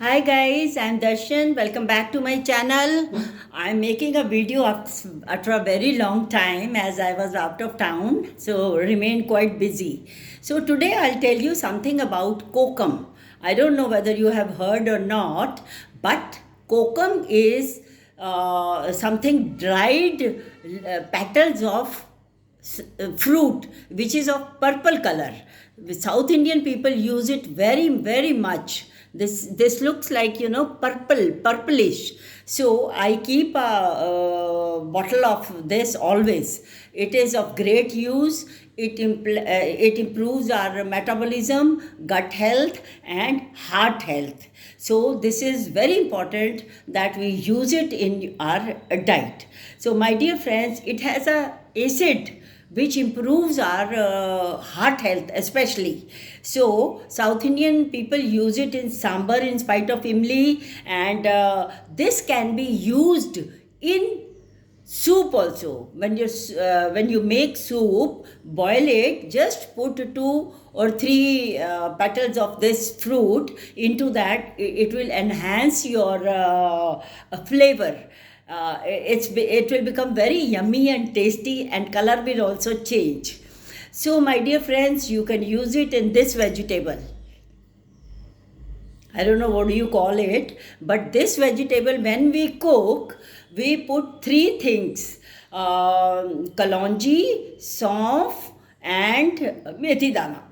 Hi guys, I'm Darshan. Welcome back to my channel. I'm making a video after a very long time as I was out of town, so remained quite busy. So today I'll tell you something about kokum. I don't know whether you have heard or not, but kokum is something dried petals of fruit which is of purple color. South Indian people use it very much. This looks like purplish. So I keep a bottle of this always. It is of great use. It improves our metabolism, gut health, and heart health. So this is very important that we use it in our diet. So my dear friends, it has a acid which improves our heart health especially. So South Indian people use it in sambar in spite of imli, and this can be used in soup also. When you make soup, boil it, just put 2 or 3 petals of this fruit into that. It will enhance your flavor. It will become very yummy and tasty, and color will also change. So my dear friends, you can use it in this vegetable. I don't know what do you call it, but this vegetable, when we cook, we put 3 things: kalonji, saunf, and methi dana.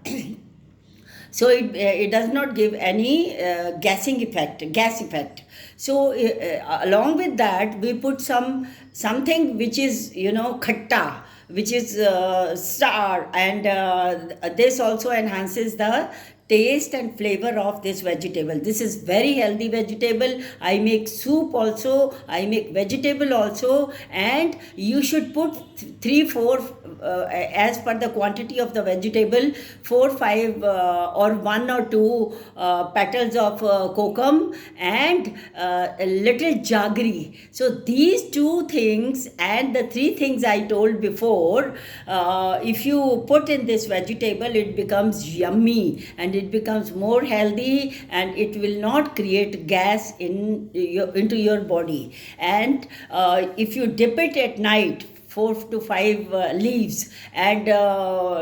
So it does not give any gas effect. So along with that, we put something which is khatta, which is star, and this also enhances the taste and flavor of this vegetable. This is very healthy vegetable. I make soup also, I make vegetable also, and you should put 3 4 as per the quantity of the vegetable, 4 5 or 1 or 2 petals of kokum, and a little jaggery. So these 2 things and the 3 things I told before, if you put in this vegetable, it becomes yummy and it becomes more healthy, and it will not create gas into your body. And if you dip it at night, 4 to 5 leaves, and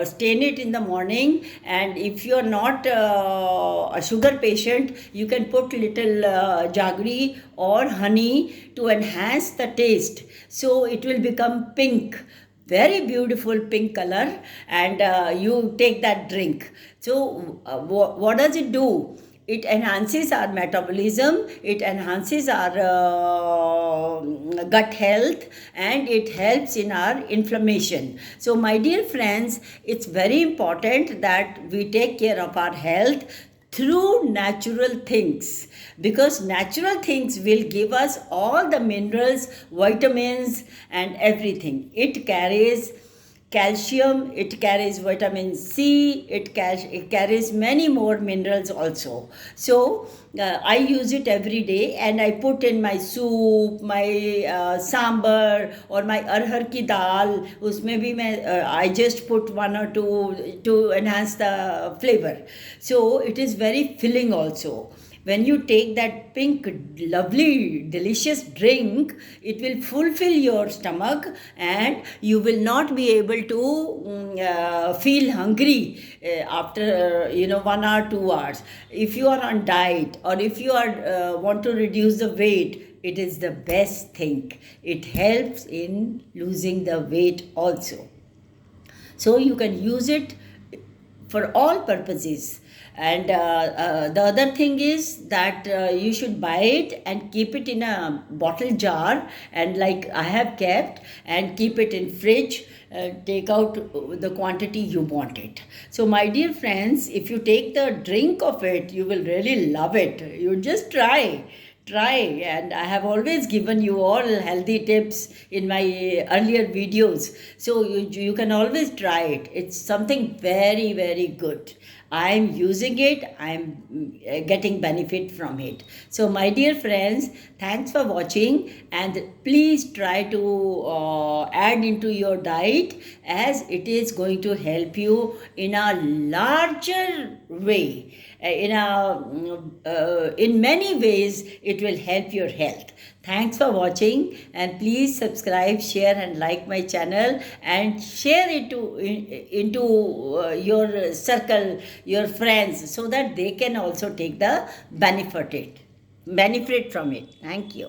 stain it in the morning, and if you are not a sugar patient, you can put little jaggery or honey to enhance the taste, so it will become pink, very beautiful pink color, and you take that drink. So what does it do? It enhances our metabolism, it enhances our gut health, and it helps in our inflammation. So my dear friends, it's very important that we take care of our health through natural things, because natural things will give us all the minerals, vitamins, and everything. It carries calcium, it carries vitamin C, it carries many more minerals also. So I use it every day, and I put in my soup, my sambar, or my arhar ki dal. Usme bhi I just put 1 or 2 to enhance the flavor. So it is very filling also. When you take that pink, lovely, delicious drink, it will fulfill your stomach, and you will not be able to feel hungry after 1 hour, 2 hours. If you are on diet, or if you are want to reduce the weight, it is the best thing. It helps in losing the weight also. So you can use it for all purposes. And the other thing is that you should buy it and keep it in a bottle jar, and like I have kept, and keep it in fridge. Take out the quantity you want it. So my dear friends, if you take the drink of it, you will really love it. You just try. And I have always given you all healthy tips in my earlier videos, so you can always try it. It's something very good. I'm using it, I'm getting benefit from it. So, my dear friends, thanks for watching, and please try to add into your diet, as it is going to help you in a larger way. In many ways, it will help your health. Thanks for watching, and please subscribe, share, and like my channel, and share it into your circle, your friends, so that they can also take the benefit from it. Thank you.